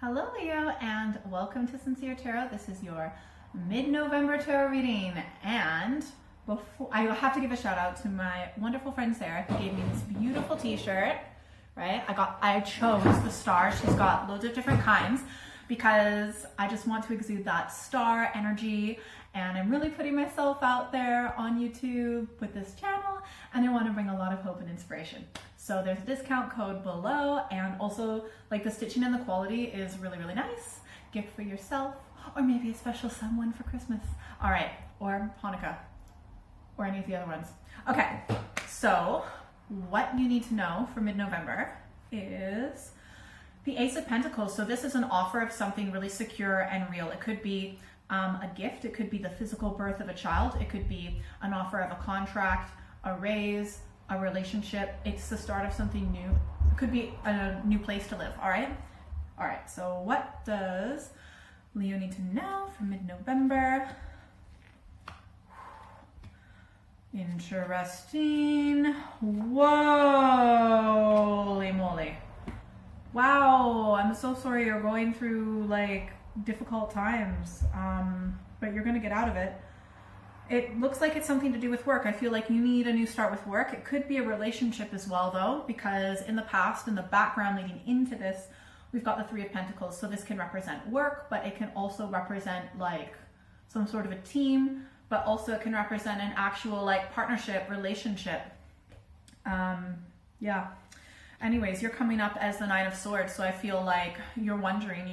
Hello Leo and welcome to Sincere Tarot. This is your mid-November tarot reading, and before I have to give a shout out to my wonderful friend Sarah who gave me this beautiful t-shirt, right? I chose the star. She's got loads of different kinds because I just want to exude that star energy, and I'm really putting myself out there on YouTube with this channel, and I want to bring a lot of hope and inspiration. So there's a discount code below, and also like the stitching and the quality is really, really nice. Gift for yourself, or maybe a special someone for Christmas. All right, or Hanukkah, or any of the other ones. Okay, so what you need to know for mid-November is the Ace of Pentacles. So this is an offer of something really secure and real. It could be a gift, it could be the physical birth of a child, it could be an offer of a contract, a raise, a relationship. It's the start of something new. It could be a new place to live. All right. So what does Leo need to know for mid-November? Interesting. Whoa, holy moly. Wow, I'm so sorry you're going through like difficult times, but you're gonna get out of it. It looks like it's something to do with work. I feel like you need a new start with work. It could be a relationship as well though, because in the past, in the background leading into this, we've got the Three of Pentacles. So this can represent work, but it can also represent like some sort of a team, but also it can represent an actual like partnership, relationship. Yeah. Anyways, you're coming up as the Nine of Swords. So I feel like you're wondering,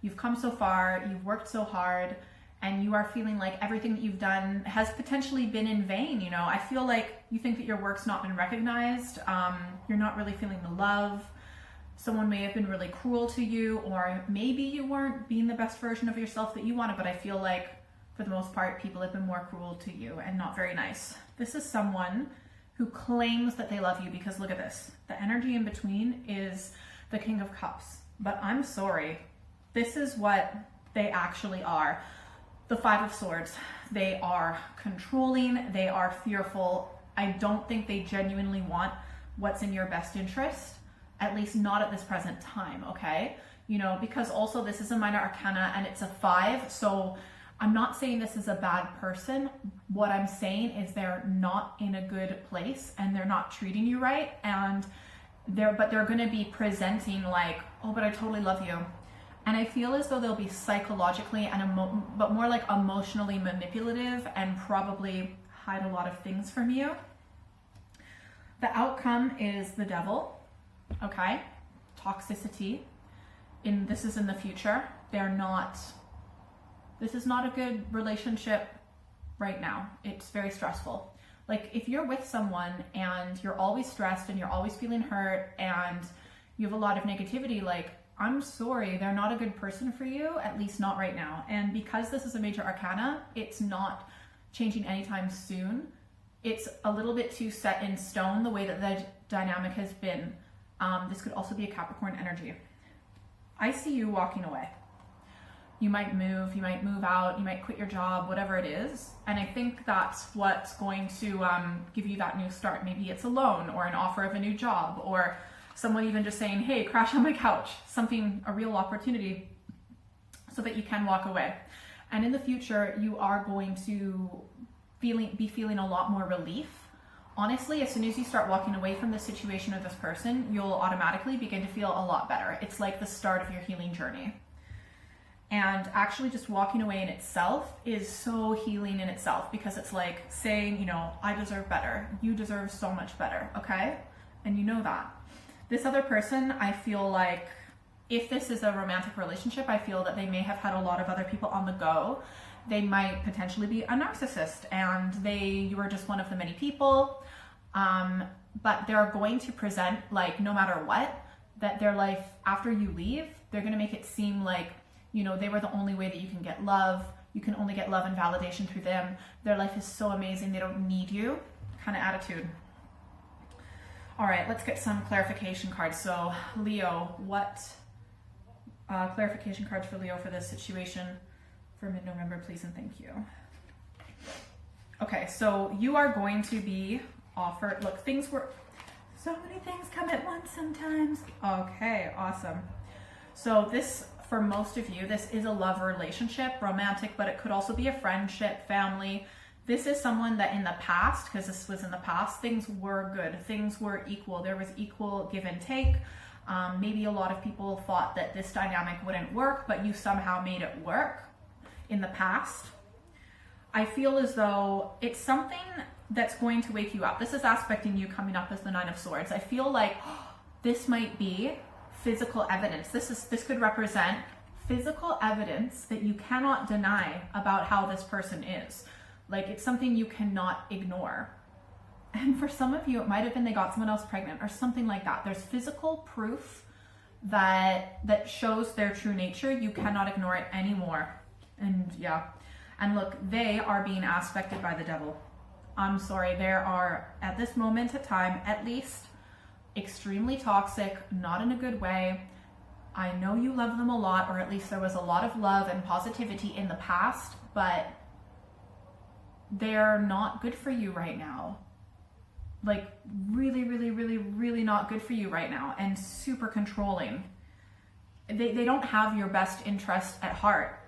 you've come so far, you've worked so hard, and you are feeling like everything that you've done has potentially been in vain. I feel like you think that your work's not been recognized. You're not really feeling the love. Someone may have been really cruel to you, or maybe you weren't being the best version of yourself that you wanted, but I feel like for the most part, people have been more cruel to you and not very nice. This is someone who claims that they love you, because look at this. The energy in between is the King of Cups. But I'm sorry, this is what they actually are. The Five of Swords. They are controlling, they are fearful. I don't think they genuinely want what's in your best interest, at least not at this present time, okay? Because also this is a minor arcana and it's a 5, so I'm not saying this is a bad person. What I'm saying is they're not in a good place and they're not treating you right, and they're going to be presenting like, oh, but I totally love you. And I feel as though they'll be psychologically but more like emotionally manipulative and probably hide a lot of things from you. The outcome is the Devil, okay? Toxicity. This is in the future. This is not a good relationship right now. It's very stressful. Like if you're with someone and you're always stressed and you're always feeling hurt and you have a lot of negativity, like, I'm sorry, they're not a good person for you, at least not right now. And because this is a major arcana, it's not changing anytime soon. It's a little bit too set in stone, the way that the dynamic has been. This could also be a Capricorn energy. I see you walking away. You might move out, you might quit your job, whatever it is. And I think that's what's going to give you that new start. Maybe it's a loan or an offer of a new job, or someone even just saying, hey, crash on my couch, a real opportunity, so that you can walk away. And in the future, you are going to be feeling a lot more relief. Honestly, as soon as you start walking away from this situation or this person, you'll automatically begin to feel a lot better. It's like the start of your healing journey. And actually just walking away in itself is so healing in itself, because it's like saying, I deserve better. You deserve so much better, okay? And you know that. This other person, I feel like if this is a romantic relationship, I feel that they may have had a lot of other people on the go. They might potentially be a narcissist and you are just one of the many people. But they're going to present, like, no matter what, that their life after you leave, they're going to make it seem like, they were the only way that you can get love. You can only get love and validation through them. Their life is so amazing, they don't need you kind of attitude. All right, let's get some clarification cards. So Leo, what clarification cards for Leo for this situation for mid-November, please and thank you. Okay, so you are going to be offered, look, so many things come at once sometimes. Okay, awesome. So this for most of you, this is a love relationship, romantic, but it could also be a friendship, family. This is someone that in the past, because this was in the past, things were good. Things were equal. There was equal give and take. Maybe a lot of people thought that this dynamic wouldn't work, but you somehow made it work in the past. I feel as though it's something that's going to wake you up. This is aspecting you coming up as the Nine of Swords. I feel like this might be physical evidence. This could represent physical evidence that you cannot deny about how this person is. Like, it's something you cannot ignore. And for some of you, it might have been they got someone else pregnant or something like that. There's physical proof that shows their true nature. You cannot ignore it anymore. And yeah. And look, they are being aspected by the devil. I'm sorry, there are, at this moment in time, at least, extremely toxic, not in a good way. I know you love them a lot, or at least there was a lot of love and positivity in the past, but they're not good for you right now. Like, really, really, really, really not good for you right now, and super controlling. They don't have your best interest at heart.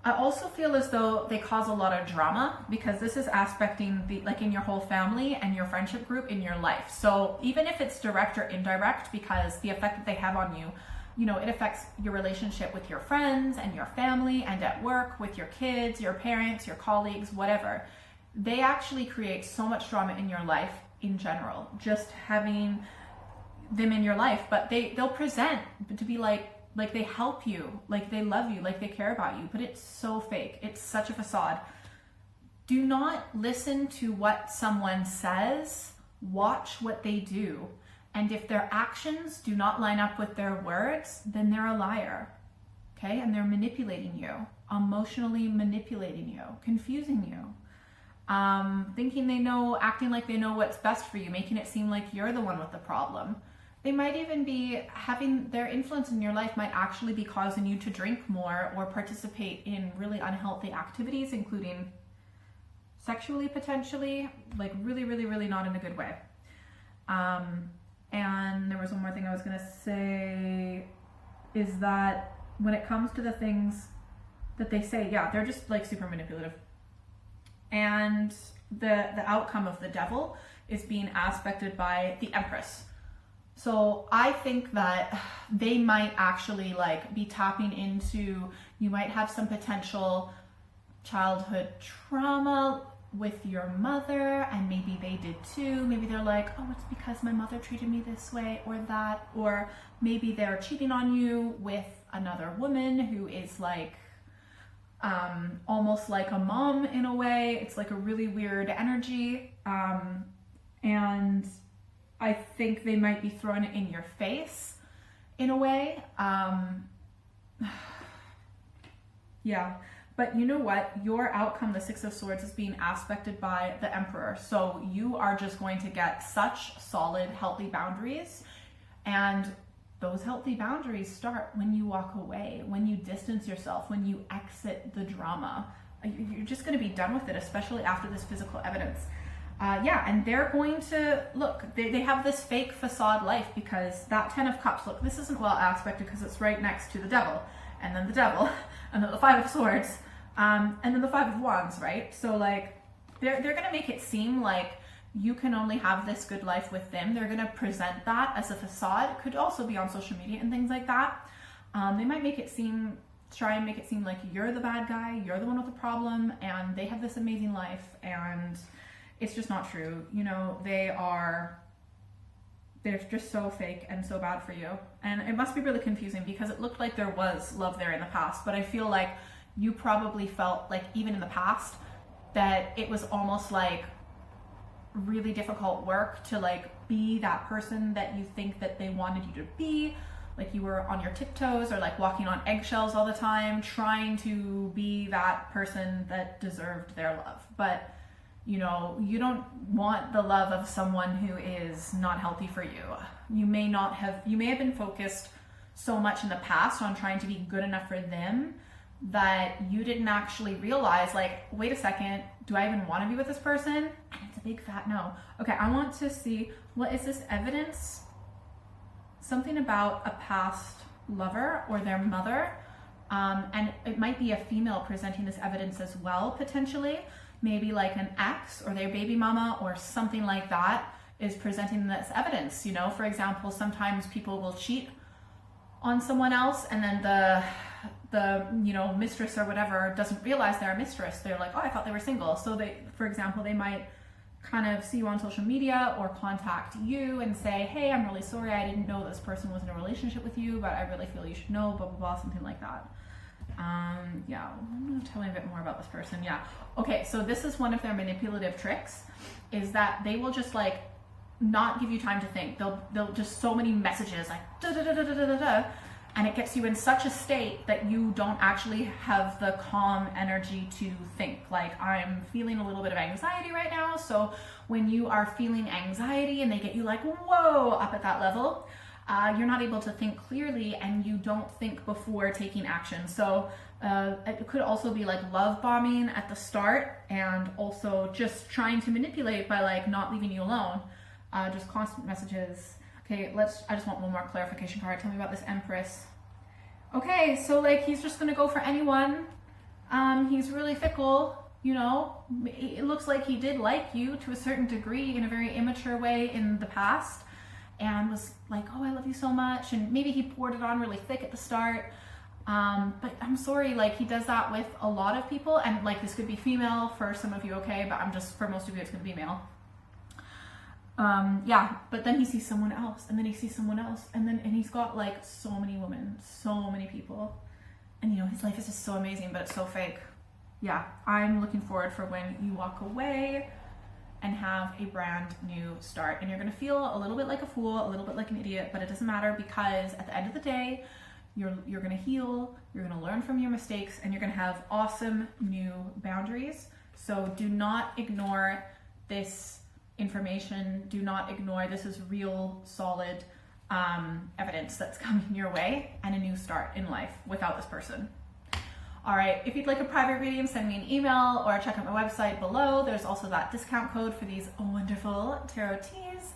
I also feel as though they cause a lot of drama, because this is aspecting like in your whole family and your friendship group in your life. So even if it's direct or indirect, because the effect that they have on you, you know, it affects your relationship with your friends and your family and at work, with your kids, your parents, your colleagues, whatever. They actually create so much drama in your life in general, just having them in your life. But they'll present to be like they help you, like they love you, like they care about you, but it's so fake. It's such a facade. Do not listen to what someone says, watch what they do. And if their actions do not line up with their words, then they're a liar, okay? And they're manipulating you, emotionally manipulating you, confusing you, thinking they know, acting like they know what's best for you, making it seem like you're the one with the problem. They might even be having their influence in your life might actually be causing you to drink more or participate in really unhealthy activities, including sexually, potentially, like really, really, really not in a good way. And there was one more thing I was going to say, is that when it comes to the things that they say, yeah, they're just like super manipulative. And the outcome of the devil is being aspected by the Empress. So I think that they might actually like be tapping into, you might have some potential childhood trauma with your mother, and maybe they did too. Maybe they're like, oh, it's because my mother treated me this way or that, or maybe they're cheating on you with another woman who is like almost like a mom in a way. It's like a really weird energy, and I think they might be throwing it in your face in a way. Yeah. But you know what? Your outcome, the Six of Swords, is being aspected by the Emperor. So you are just going to get such solid, healthy boundaries. And those healthy boundaries start when you walk away, when you distance yourself, when you exit the drama. You're just going to be done with it, especially after this physical evidence. Yeah, and they're going to, look, they have this fake facade life, because that Ten of Cups, look, this isn't well aspected because it's right next to the devil, and then the devil, and then the Five of Swords, and then the Five of Wands, right? So like, they're going to make it seem like you can only have this good life with them. They're going to present that as a facade. It could also be on social media and things like that. They might make it seem, try and make it seem like you're the bad guy, you're the one with the problem, and they have this amazing life, and it's just not true. You know, they're just so fake and so bad for you. And it must be really confusing, because it looked like there was love there in the past, but I feel like you probably felt like, even in the past, that it was almost like really difficult work to like be that person that you think that they wanted you to be. Like you were on your tiptoes, or like walking on eggshells all the time, trying to be that person that deserved their love. But you know, you don't want the love of someone who is not healthy for you. You may have been focused so much in the past on trying to be good enough for them that you didn't actually realize, like, wait a second, do I even want to be with this person? And it's a big fat no. Okay, I want to see, what is this evidence? Something about a past lover or their mother. And it might be a female presenting this evidence as well, potentially. Maybe like an ex or their baby mama or something like that is presenting this evidence. You know, for example, sometimes people will cheat on someone else, and then the you know, mistress or whatever doesn't realize they're a mistress. They're like, oh, I thought they were single. So they, for example, they might kind of see you on social media or contact you and say, hey, I'm really sorry, I didn't know this person was in a relationship with you, but I really feel you should know, blah, blah, blah, something like that. Yeah, I'm gonna tell you a bit more about this person. Yeah. Okay, so this is one of their manipulative tricks, is that they will just like not give you time to think. They'll just so many messages like da da da da da da da, and it gets you in such a state that you don't actually have the calm energy to think. Like, I'm feeling a little bit of anxiety right now. So when you are feeling anxiety and they get you like, whoa, up at that level, you're not able to think clearly, and you don't think before taking action. So it could also be like love bombing at the start, and also just trying to manipulate by like not leaving you alone. Just constant messages. Okay, I just want one more clarification card. Tell me about this Empress. Okay, so like he's just gonna go for anyone. He's really fickle, you know. It looks like he did like you to a certain degree in a very immature way in the past, and was like, oh, I love you so much, and maybe he poured it on really thick at the start. But I'm sorry, like he does that with a lot of people, and like this could be female for some of you, okay, but for most of you it's gonna be male. Yeah, but then he sees someone else, and then he sees someone else, and he's got like so many women, so many people, and you know, his life is just so amazing, but it's so fake. Yeah, I'm looking forward for when you walk away and have a brand new start, and you're gonna feel a little bit like a fool, a little bit like an idiot, but it doesn't matter, because at the end of the day, you're gonna heal, you're gonna learn from your mistakes, and you're gonna have awesome new boundaries. So do not ignore this information. Do not ignore, this is real solid evidence that's coming your way, and a new start in life without this person. All right, if you'd like a private reading, send me an email or check out my website below. There's also that discount code for these wonderful tarot teas.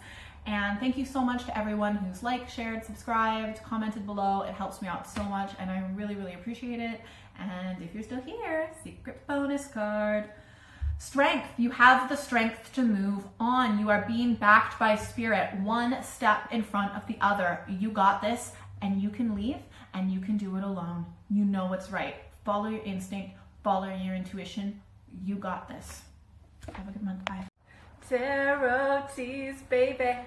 And thank you so much to everyone who's liked, shared, subscribed, commented below. It helps me out so much, and I really, really appreciate it. And if you're still here, secret bonus card. Strength. You have the strength to move on. You are being backed by spirit, one step in front of the other. You got this, and you can leave, and you can do it alone. You know what's right. Follow your instinct, follow your intuition. You got this. Have a good month. Bye. Tarot teas, baby.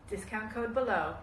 Discount code below.